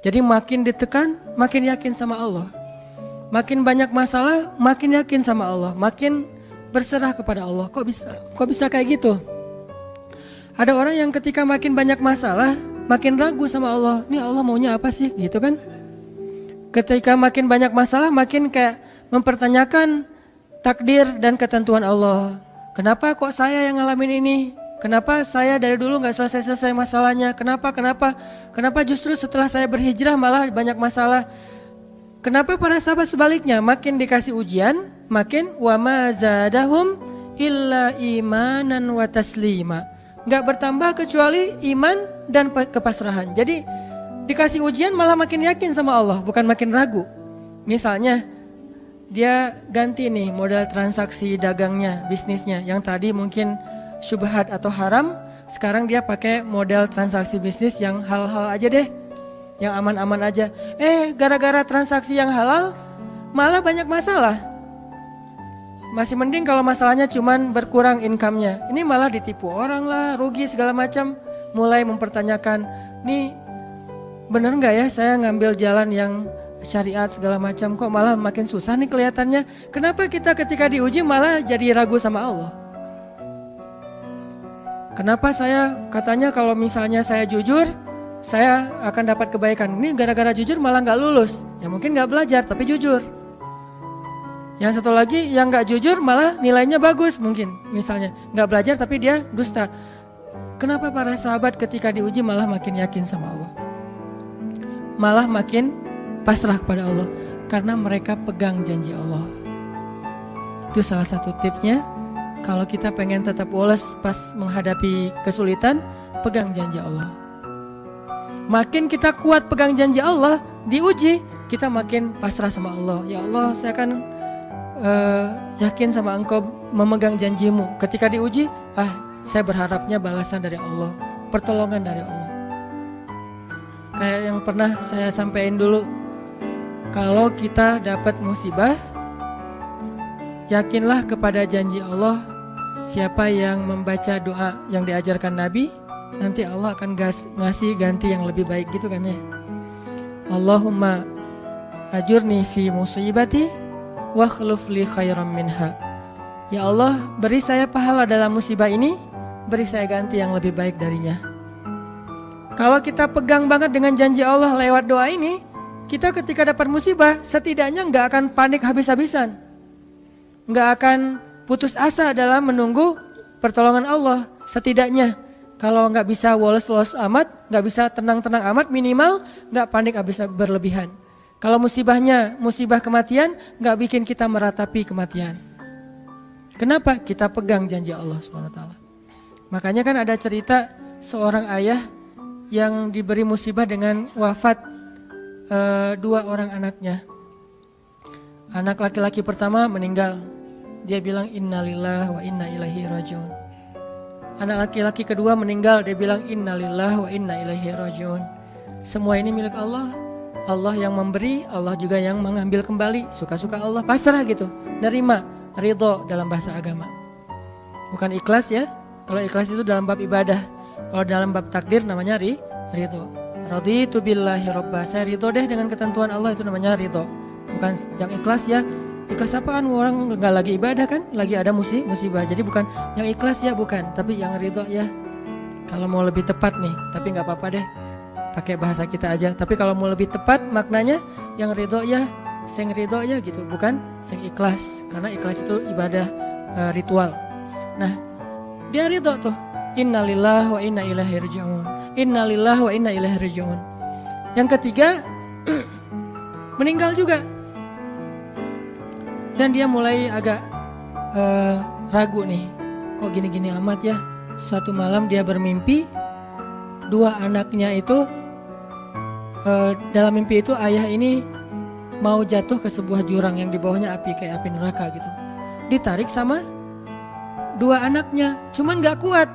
Jadi makin ditekan, makin yakin sama Allah. Makin banyak masalah, makin yakin sama Allah. Makin berserah kepada Allah. Kok bisa kayak gitu? Ada orang yang ketika makin banyak masalah, makin ragu sama Allah. Ini Allah maunya apa sih? Gitu kan? Ketika makin banyak masalah, makin kayak mempertanyakan takdir dan ketentuan Allah. Kenapa kok saya yang ngalamin ini? Kenapa saya dari dulu gak selesai-selesai masalahnya? Kenapa justru setelah saya berhijrah malah banyak masalah? Kenapa para sahabat sebaliknya? Makin dikasih ujian, makin wa ma zadahum illa imanan wa taslima. Gak bertambah kecuali iman dan kepasrahan. Jadi dikasih ujian malah makin yakin sama Allah, bukan makin ragu. Misalnya dia ganti nih model transaksi dagangnya, bisnisnya. Yang tadi mungkin syubhat atau haram, sekarang dia pakai model transaksi bisnis yang halal aja deh, yang aman-aman aja. Gara-gara transaksi yang halal malah banyak masalah. Masih mending kalau masalahnya cuman berkurang income-nya. Ini malah ditipu orang lah, rugi segala macam. Mulai mempertanyakan, nih bener gak ya saya ngambil jalan yang syariat segala macam, kok malah makin susah nih kelihatannya. Kenapa kita ketika diuji malah jadi ragu sama Allah? Kenapa saya katanya kalau misalnya saya jujur, saya akan dapat kebaikan. Ini gara-gara jujur malah gak lulus. Ya mungkin gak belajar tapi jujur. Yang satu lagi yang gak jujur malah nilainya bagus mungkin. Misalnya gak belajar tapi dia dusta. Kenapa para sahabat ketika diuji malah makin yakin sama Allah? Malah makin pasrah kepada Allah. Karena mereka pegang janji Allah. Itu salah satu tipsnya. Kalau kita pengen tetap woles pas menghadapi kesulitan, pegang janji Allah. Makin kita kuat pegang janji Allah, diuji, kita makin pasrah sama Allah. Ya Allah, saya akan yakin sama Engkau memegang janjimu. Ketika diuji, saya berharapnya balasan dari Allah, pertolongan dari Allah. Kayak yang pernah saya sampaikan dulu, kalau kita dapat musibah, yakinlah kepada janji Allah. Siapa yang membaca doa yang diajarkan Nabi, nanti Allah akan ngasih ganti yang lebih baik gitu kan ya. Allahumma ajurni fi musibati wa khluf li khairam minha. Ya Allah, beri saya pahala dalam musibah ini, beri saya ganti yang lebih baik darinya. Kalau kita pegang banget dengan janji Allah lewat doa ini, kita ketika dapat musibah setidaknya gak akan panik habis-habisan, gak akan putus asa dalam menunggu pertolongan Allah. Setidaknya kalau gak bisa woles-woles amat, gak bisa tenang-tenang amat, minimal gak panik habis berlebihan. Kalau musibahnya musibah kematian, gak bikin kita meratapi kematian. Kenapa? Kita pegang janji Allah SWT. Makanya kan ada cerita seorang ayah yang diberi musibah dengan wafat 2 orang anaknya. Anak laki-laki pertama meninggal. Dia bilang innalillahi wa inna ilaihi rajiun. Anak laki-laki kedua meninggal. Dia bilang innalillahi wa inna ilaihi rajiun. Semua ini milik Allah. Allah yang memberi, Allah juga yang mengambil kembali. Suka-suka Allah, pasrah gitu. Nerima, ridho dalam bahasa agama. Bukan ikhlas ya. Kalau ikhlas itu dalam bab ibadah. Kalau dalam bab takdir namanya ridho. Raditu billahi robba. Saya ridho deh dengan ketentuan Allah, itu namanya ridho. Bukan yang ikhlas ya. Ikhlas apaan? Orang gak lagi ibadah kan? Lagi ada musibah. Jadi bukan yang ikhlas ya, bukan. Tapi yang ridho ya. Kalau mau lebih tepat nih. Tapi gak apa-apa deh, pakai bahasa kita aja. Tapi kalau mau lebih tepat maknanya, yang ridho ya, sing ridho ya gitu. Bukan sing ikhlas. Karena ikhlas itu ibadah ritual. Nah, dia ridho tuh. Innalillahi wa inna ilaihi rajiun. Innalillahi wa inna ilaihi rajiun. Yang ketiga meninggal juga. Dan dia mulai agak ragu nih. Kok gini-gini amat ya. Suatu malam dia bermimpi 2 anaknya itu dalam mimpi itu ayah ini mau jatuh ke sebuah jurang yang di bawahnya api, kayak api neraka gitu. Ditarik sama 2 anaknya, cuman gak kuat.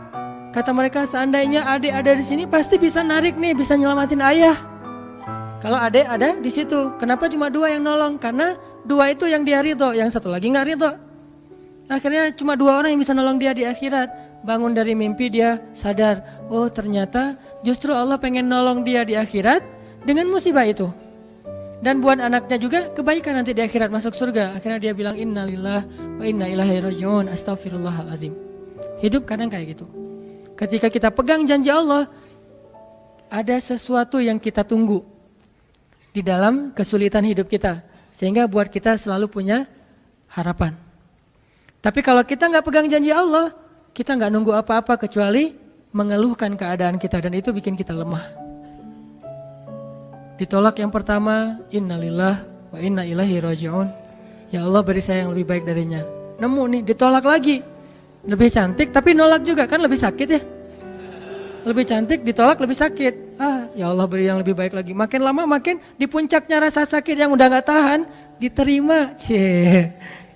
Kata mereka, seandainya adik ada di sini pasti bisa narik nih, bisa nyelamatin ayah. Kalau adik ada di situ, kenapa cuma 2 yang nolong? Karena 2 itu yang dia ridho, yang satu lagi nggak ridho. Akhirnya cuma 2 orang yang bisa nolong dia di akhirat. Bangun dari mimpi dia sadar, oh ternyata justru Allah pengen nolong dia di akhirat dengan musibah itu. Dan buat anaknya juga kebaikan nanti di akhirat masuk surga. Akhirnya dia bilang innalillah wa inna ilaihi rajiun, astaghfirullahalazim. Hidup kadang kayak gitu. Ketika kita pegang janji Allah, ada sesuatu yang kita tunggu di dalam kesulitan hidup kita. Sehingga buat kita selalu punya harapan. Tapi kalau kita nggak pegang janji Allah, kita nggak nunggu apa-apa kecuali mengeluhkan keadaan kita. Dan itu bikin kita lemah. Ditolak yang pertama, innalillah wa inna ilaihi rajiun. Ya Allah beri saya yang lebih baik darinya. Nemu nih, ditolak lagi. Lebih cantik tapi nolak juga, kan lebih sakit ya. Lebih cantik, ditolak lebih sakit. Ya Allah beri yang lebih baik lagi. Makin lama makin di puncaknya rasa sakit yang udah gak tahan, diterima.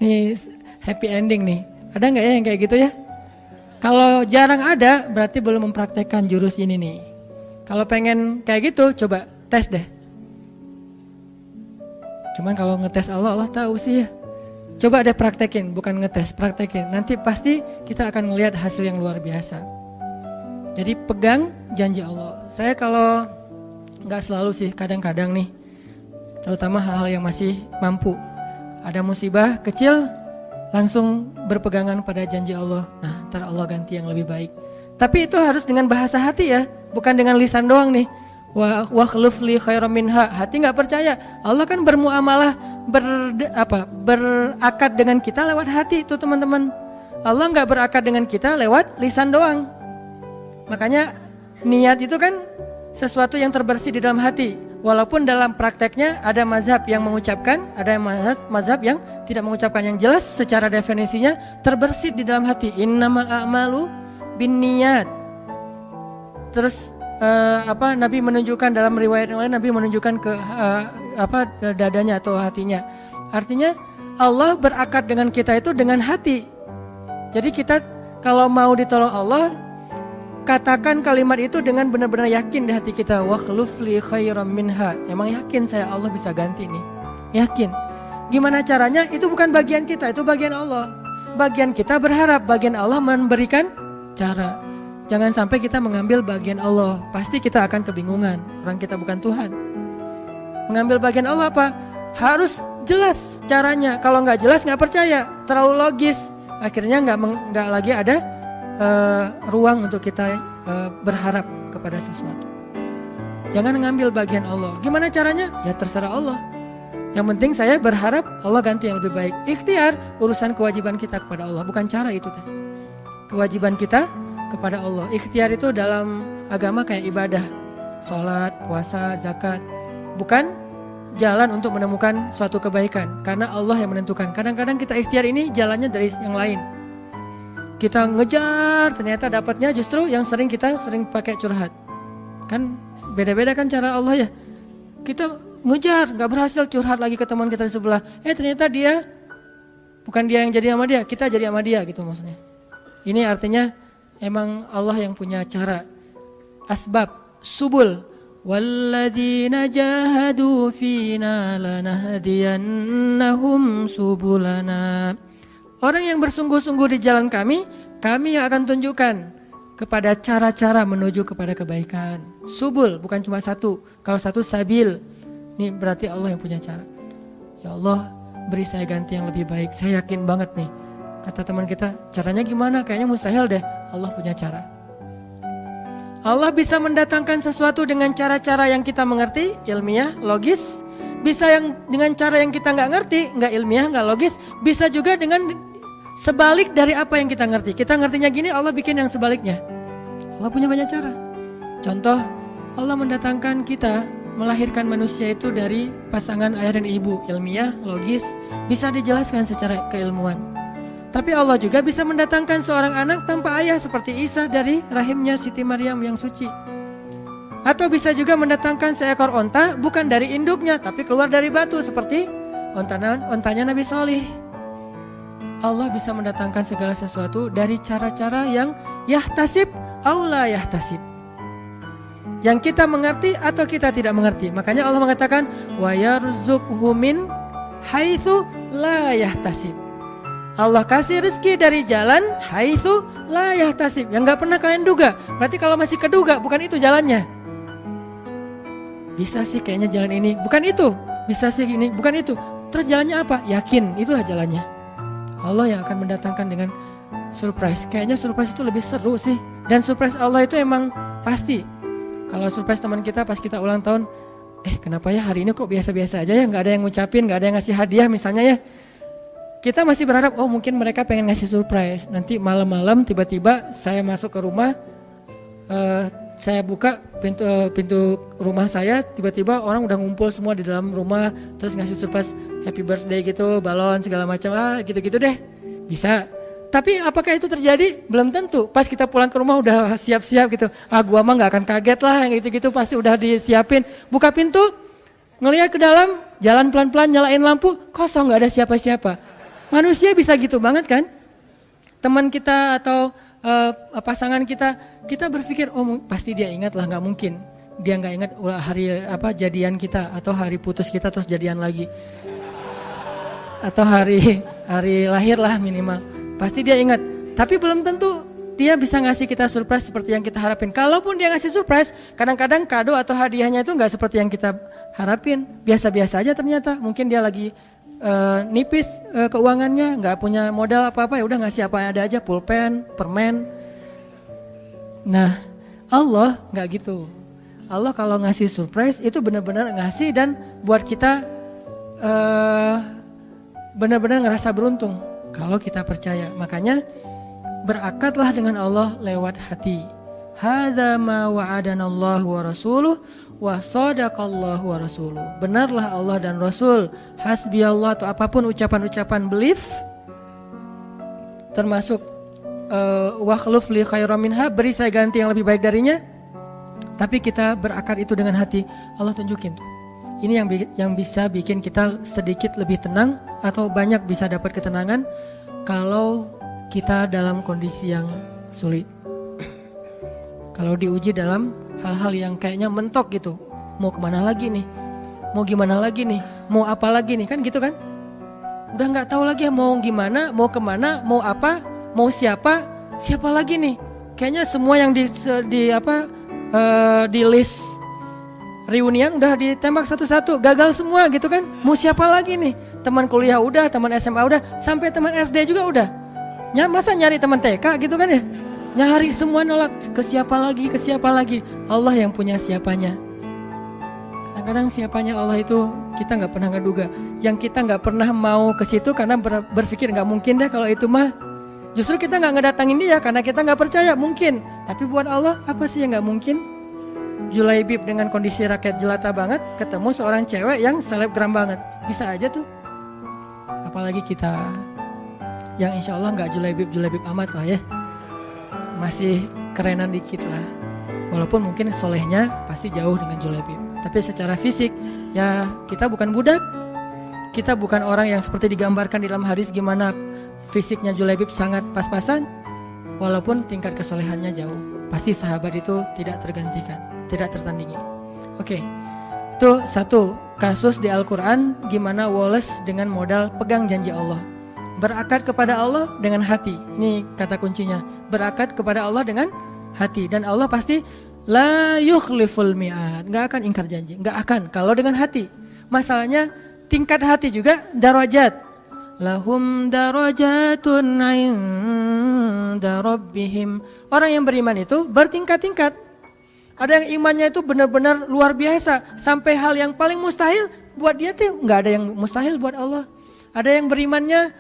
Nih happy ending nih. Ada gak ya yang kayak gitu ya? Kalau jarang ada, berarti belum mempraktekkan jurus ini nih. Kalau pengen kayak gitu, coba tes deh. Cuman kalau ngetes Allah tahu sih ya. Coba deh praktekin, bukan ngetes, praktekin. Nanti pasti kita akan ngelihat hasil yang luar biasa. Jadi pegang janji Allah. Saya kalau nggak selalu sih, kadang-kadang nih, terutama hal-hal yang masih mampu. Ada musibah kecil, langsung berpegangan pada janji Allah. Nah, ntar Allah ganti yang lebih baik. Tapi itu harus dengan bahasa hati ya, bukan dengan lisan doang nih. Wa khluf li khairam minha. Hati nggak percaya. Allah kan bermuamalah berakad dengan kita lewat hati itu teman-teman. Allah nggak berakad dengan kita lewat lisan doang. Makanya niat itu kan sesuatu yang terbersih di dalam hati. Walaupun dalam prakteknya ada mazhab yang mengucapkan, ada mazhab yang tidak mengucapkan. Yang jelas secara definisinya terbersih di dalam hati. Innamal a'malu binniyat. Terus Nabi menunjukkan dalam riwayat yang lain, Nabi menunjukkan ke dadanya atau hatinya. Artinya Allah berakad dengan kita itu dengan hati. Jadi kita kalau mau ditolong Allah, katakan kalimat itu dengan benar-benar yakin di hati kita. Wa khluf li khairam minha. Emang yakin saya Allah bisa ganti nih. Yakin. Gimana caranya? Itu bukan bagian kita, itu bagian Allah. Bagian kita berharap, bagian Allah memberikan cara. Jangan sampai kita mengambil bagian Allah. Pasti kita akan kebingungan. Orang kita bukan Tuhan. Mengambil bagian Allah apa? Harus jelas caranya. Kalau nggak jelas nggak percaya. Terlalu logis. Akhirnya nggak lagi ada ruang untuk kita berharap kepada sesuatu. Jangan mengambil bagian Allah. Gimana caranya? Ya terserah Allah. Yang penting saya berharap Allah ganti yang lebih baik. Ikhtiar urusan kewajiban kita kepada Allah. Bukan cara itu. Kewajiban kita kepada Allah. Ikhtiar itu dalam agama kayak ibadah, sholat, puasa, zakat. Bukan jalan untuk menemukan suatu kebaikan, karena Allah yang menentukan. Kadang-kadang kita ikhtiar ini jalannya dari yang lain. Kita ngejar, ternyata dapatnya justru yang kita sering pakai curhat. Kan beda-beda kan cara Allah ya. Kita ngejar, gak berhasil, curhat lagi ke teman kita di sebelah. Ternyata dia, bukan dia yang jadi sama dia, kita jadi sama dia gitu maksudnya. Ini artinya emang Allah yang punya cara, asbab, subul. Walladzina jahadu fina lanahdiyannahum subulana. Orang yang bersungguh-sungguh di jalan kami yang akan tunjukkan kepada cara-cara menuju kepada kebaikan. Subul, bukan cuma satu. Kalau satu sabil, ini berarti Allah yang punya cara. Ya Allah, beri saya ganti yang lebih baik. Saya yakin banget nih. Kata teman kita, caranya gimana? Kayaknya mustahil deh. Allah punya cara. Allah bisa mendatangkan sesuatu dengan cara-cara yang kita mengerti, ilmiah, logis. Bisa yang dengan cara yang kita nggak ngerti, nggak ilmiah, nggak logis. Bisa juga dengan sebalik dari apa yang kita ngerti. Kita ngertinya gini, Allah bikin yang sebaliknya. Allah punya banyak cara. Contoh, Allah mendatangkan kita, melahirkan manusia itu dari pasangan ayah dan ibu. Ilmiah, logis, bisa dijelaskan secara keilmuan. Tapi Allah juga bisa mendatangkan seorang anak tanpa ayah seperti Isa dari rahimnya Siti Maryam yang suci. Atau bisa juga mendatangkan seekor onta bukan dari induknya tapi keluar dari batu seperti ontanya Nabi Solih. Allah bisa mendatangkan segala sesuatu dari cara-cara yang yahtasib aw la yahtasib. Yang kita mengerti atau kita tidak mengerti. Makanya Allah mengatakan wa yarzuqhu min haitsu la yahtasib. Allah kasih rezeki dari jalan haitsu la yahtasib, yang gak pernah kalian duga. Berarti kalau masih keduga bukan itu jalannya. bisa sih kayaknya jalan ini, bukan itu. Bisa sih ini, bukan itu. Terus jalannya apa? Yakin, itulah jalannya. Allah yang akan mendatangkan dengan surprise. Kayaknya surprise itu lebih seru sih. Dan surprise Allah itu emang pasti. Kalau surprise teman kita pas kita ulang tahun, kenapa ya hari ini kok biasa-biasa aja ya, gak ada yang ngucapin, gak ada yang ngasih hadiah misalnya ya. Kita masih berharap, mungkin mereka pengen ngasih surprise. Nanti malam-malam tiba-tiba saya masuk ke rumah, saya buka pintu rumah saya, tiba-tiba orang udah ngumpul semua di dalam rumah, terus ngasih surprise happy birthday gitu, balon segala macam, gitu-gitu deh. Bisa. Tapi apakah itu terjadi? Belum tentu. Pas kita pulang ke rumah udah siap-siap gitu. Gua mah gak akan kaget lah, yang gitu-gitu pasti udah disiapin. Buka pintu, ngelihat ke dalam, jalan pelan-pelan, nyalain lampu, kosong, gak ada siapa-siapa. Manusia bisa gitu banget kan? Teman kita atau pasangan kita berpikir, pasti dia ingat lah, gak mungkin. Dia gak ingat hari jadian kita atau hari putus kita terus jadian lagi. Atau hari lahir lah minimal. Pasti dia ingat, tapi belum tentu dia bisa ngasih kita surprise seperti yang kita harapin. Kalaupun dia ngasih surprise, kadang-kadang kado atau hadiahnya itu gak seperti yang kita harapin. Biasa-biasa aja ternyata, mungkin dia lagi nipis keuangannya, gak punya modal apa-apa, ya udah ngasih apa yang ada aja, pulpen, permen. Nah, Allah gak gitu. Allah kalau ngasih surprise itu benar-benar ngasih dan buat kita benar-benar ngerasa beruntung kalau kita percaya. Makanya berakatlah dengan Allah lewat hati. Hadza ma wa'adanallahu wa rasuluh wa sadaqallahu wa rasuluh. Benarlah Allah dan Rasul. Hasbiyallah atau apapun ucapan-ucapan belief, termasuk wa khluf li khairam minha, beri saya ganti yang lebih baik darinya. Tapi kita berakar itu dengan hati. Allah tunjukin tuh. Ini yang bisa bikin kita sedikit lebih tenang atau banyak bisa dapat ketenangan kalau kita dalam kondisi yang sulit. Kalau diuji dalam hal-hal yang kayaknya mentok gitu. Mau kemana lagi nih? Mau gimana lagi nih? Mau apa lagi nih? Kan gitu kan? Udah gak tahu lagi mau gimana, mau kemana, mau apa, mau siapa lagi nih? Kayaknya semua yang di list reunian udah ditembak satu-satu, gagal semua gitu kan. Mau siapa lagi nih? Teman kuliah udah, teman SMA udah, sampai teman SD juga udah. Masa nyari teman TK gitu kan ya? Nyari semua nolak, ke siapa lagi? Allah yang punya siapanya. Kadang-kadang siapanya Allah itu kita gak pernah ngeduga. Yang kita gak pernah mau ke situ karena berpikir gak mungkin deh kalau itu mah. Justru kita gak ngedatangin dia karena kita gak percaya mungkin. Tapi buat Allah apa sih yang gak mungkin? Julaibib dengan kondisi rakyat jelata banget ketemu seorang cewek yang selebgram banget. Bisa aja tuh. Apalagi kita yang insya Allah gak julaibib amat lah ya. Masih kerenan dikit lah. Walaupun mungkin solehnya pasti jauh dengan julaibib. Tapi secara fisik ya kita bukan budak. Kita bukan orang yang seperti digambarkan di dalam hadis gimana fisiknya julaibib sangat pas-pasan. Walaupun tingkat kesolehannya jauh. Pasti sahabat itu tidak tergantikan, tidak tertandingi. Oke. Itu satu kasus di Al-Quran gimana Wallace dengan modal pegang janji Allah. Berakad kepada Allah dengan hati. Ini kata kuncinya. Berakad kepada Allah dengan hati. Dan Allah pasti la yukhliful mi'ad. Gak akan ingkar janji. Gak akan. Kalau dengan hati. Masalahnya tingkat hati juga darajat. Lahum darajatun inda rabbihim. Orang yang beriman itu bertingkat-tingkat. Ada yang imannya itu benar-benar luar biasa. Sampai hal yang paling mustahil buat dia tuh gak ada yang mustahil buat Allah. Ada yang berimannya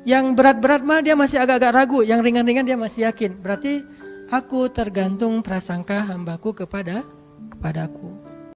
yang berat-berat mah dia masih agak-agak ragu, yang ringan-ringan dia masih yakin. Berarti aku tergantung prasangka hambaku kepadaku.